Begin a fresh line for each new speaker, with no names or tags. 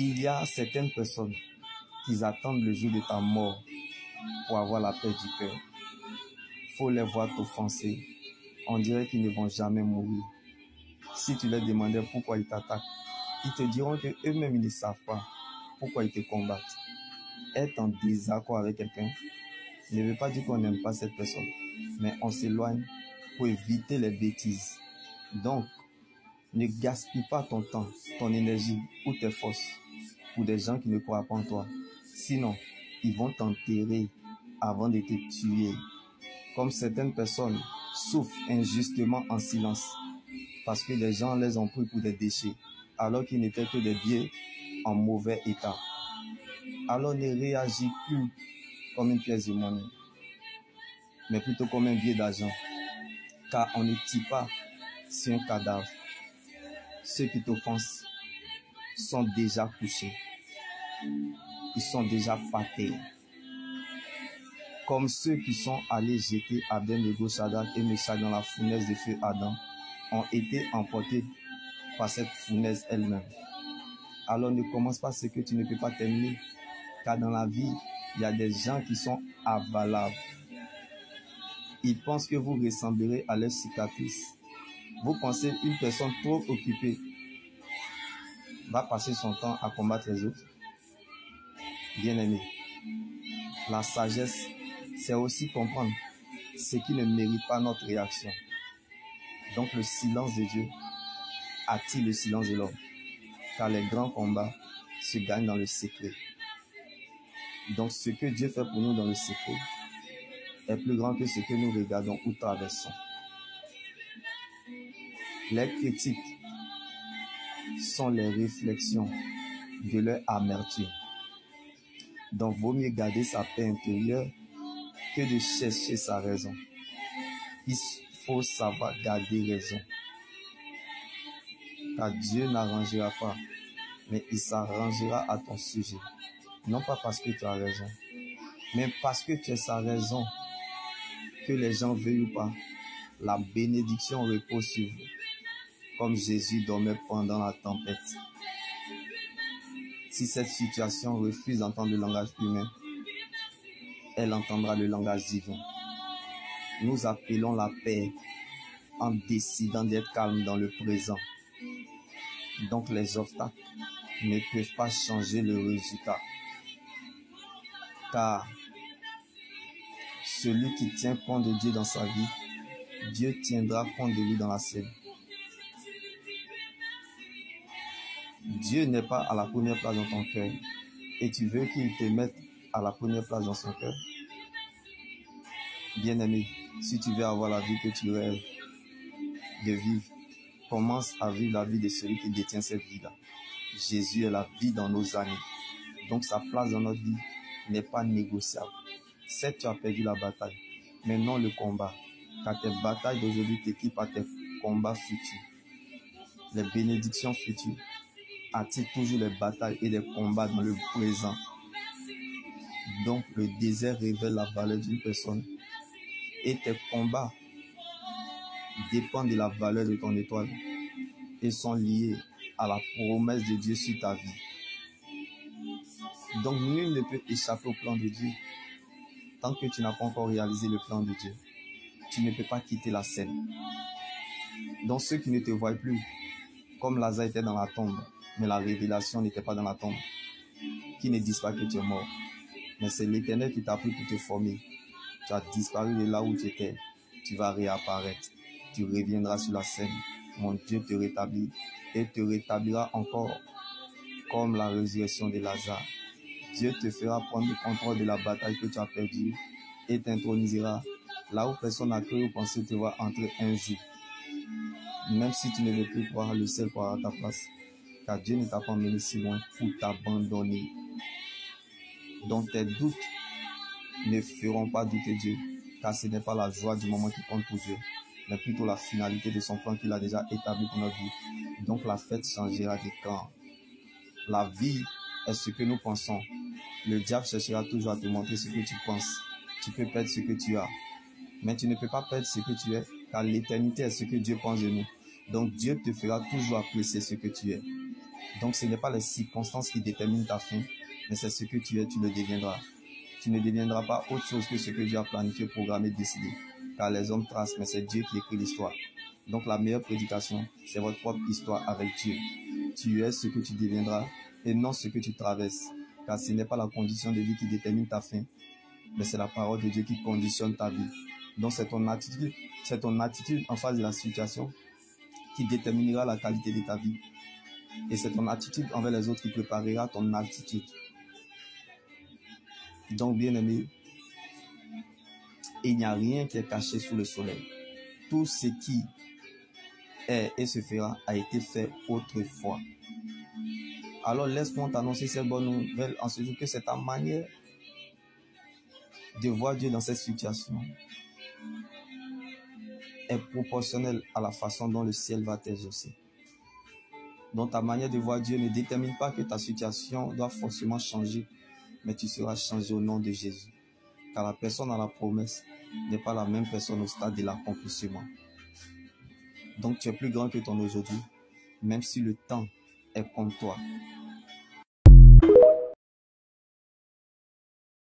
Il y a certaines personnes qui attendent le jour de ta mort pour avoir la paix du cœur. Faut les voir t'offenser. On dirait qu'ils ne vont jamais mourir. Si tu leur demandais pourquoi ils t'attaquent, ils te diront qu'eux-mêmes ils ne savent pas pourquoi ils te combattent. Être en désaccord avec quelqu'un ne veut pas dire qu'on n'aime pas cette personne, mais on s'éloigne pour éviter les bêtises. Donc, ne gaspille pas ton temps, ton énergie ou tes forces pour des gens qui ne croient pas en toi. Sinon, ils vont t'enterrer avant de te tuer. Comme certaines personnes souffrent injustement en silence parce que les gens les ont pris pour des déchets alors qu'ils n'étaient que des biens en mauvais état. Alors ne réagis plus comme une pièce de monnaie, mais plutôt comme un billet d'argent, car on ne tire pas sur un cadavre. Ceux qui t'offensent sont déjà couchés, ils sont déjà fatés. Comme ceux qui sont allés jeter Abednego, Shadrach et Meshach dans la fournaise de feu ardent ont été emportés par cette fournaise elle-même. Alors ne commence pas ce que tu ne peux pas terminer, car dans la vie, il y a des gens qui sont avalables. Ils pensent que vous ressemblerez à leurs cicatrices. Vous pensez une personne trop occupée va passer son temps à combattre les autres? Bien-aimé, la sagesse, c'est aussi comprendre ce qui ne mérite pas notre réaction. Donc le silence de Dieu attire le silence de l'homme, car les grands combats se gagnent dans le secret. Donc ce que Dieu fait pour nous dans le secret est plus grand que ce que nous regardons ou traversons. Les critiques sont les réflexions de leur amertume. Donc vaut mieux garder sa paix intérieure que de chercher sa raison. Il faut savoir garder raison. Car Dieu n'arrangera pas, mais il s'arrangera à ton sujet. Non pas parce que tu as raison, mais parce que tu es sa raison. Que les gens veuillent ou pas, la bénédiction repose sur vous. Comme Jésus dormait pendant la tempête. Si cette situation refuse d'entendre le langage humain, elle entendra le langage divin. Nous appelons la paix en décidant d'être calme dans le présent. Donc les obstacles ne peuvent pas changer le résultat. Car celui qui tient compte de Dieu dans sa vie, Dieu tiendra compte de lui dans la sienne. Dieu n'est pas à la première place dans ton cœur et tu veux qu'il te mette à la première place dans son cœur. Bien-aimé, si tu veux avoir la vie que tu rêves de vivre, commence à vivre la vie de celui qui détient cette vie-là. Jésus est la vie dans nos années. Donc sa place dans notre vie n'est pas négociable. Certes, tu as perdu la bataille, mais non le combat. Car tes batailles d'aujourd'hui t'équipent à tes combats futurs. Les bénédictions futures attirent toujours les batailles et les combats dans le présent. Donc le désert révèle la valeur d'une personne et tes combats dépendent de la valeur de ton étoile et sont liés à la promesse de Dieu sur ta vie. Donc nul ne peut échapper au plan de Dieu tant que tu n'as pas encore réalisé le plan de Dieu. Tu ne peux pas quitter la scène. Donc ceux qui ne te voient plus, comme Lazare était dans la tombe, mais la révélation n'était pas dans la tombe, qui ne disent pas que tu es mort, mais c'est l'Éternel qui t'a pris pour te former. Tu as disparu de là où tu étais, tu vas réapparaître, tu reviendras sur la scène, mon Dieu te rétablit et te rétablira encore comme la résurrection de Lazare. Dieu te fera prendre le contrôle de la bataille que tu as perdue et t'intronisera là où personne n'a cru ou pensé te voir entrer un jour. Même si tu ne veux plus croire, le ciel croira à ta place, car Dieu ne t'a pas emmené si loin pour t'abandonner. Donc tes doutes ne feront pas douter Dieu, car ce n'est pas la joie du moment qui compte pour Dieu, mais plutôt la finalité de son plan qu'il a déjà établi pour notre vie. Donc la fête changera de camp. La vie est ce que nous pensons. Le diable cherchera toujours à te montrer ce que tu penses. Tu peux perdre ce que tu as, mais tu ne peux pas perdre ce que tu es, car l'éternité est ce que Dieu pense de nous. Donc Dieu te fera toujours apprécier ce que tu es. Donc ce n'est pas les circonstances qui déterminent ta fin, mais c'est ce que tu es, tu le deviendras. Tu ne deviendras pas autre chose que ce que Dieu a planifié, programmé, décidé. Car les hommes tracent, mais c'est Dieu qui écrit l'histoire. Donc la meilleure prédication, c'est votre propre histoire avec Dieu. Tu es ce que tu deviendras et non ce que tu traverses. Car ce n'est pas la condition de vie qui détermine ta fin, mais c'est la parole de Dieu qui conditionne ta vie. Donc c'est ton attitude en face de la situation qui déterminera la qualité de ta vie. Et c'est ton attitude envers les autres qui préparera ton altitude. Donc, bien aimé, il n'y a rien qui est caché sous le soleil. Tout ce qui est et se fera a été fait autrefois. Alors, laisse-moi t'annoncer cette bonne nouvelle en ce jour que c'est ta manière de voir Dieu dans cette situation est proportionnelle à la façon dont le ciel va t'exaucer. Donc, ta manière de voir Dieu ne détermine pas que ta situation doit forcément changer, mais tu seras changé au nom de Jésus. Car la personne à la promesse n'est pas la même personne au stade de l'accomplissement. Donc tu es plus grand que ton aujourd'hui, même si le temps est contre toi.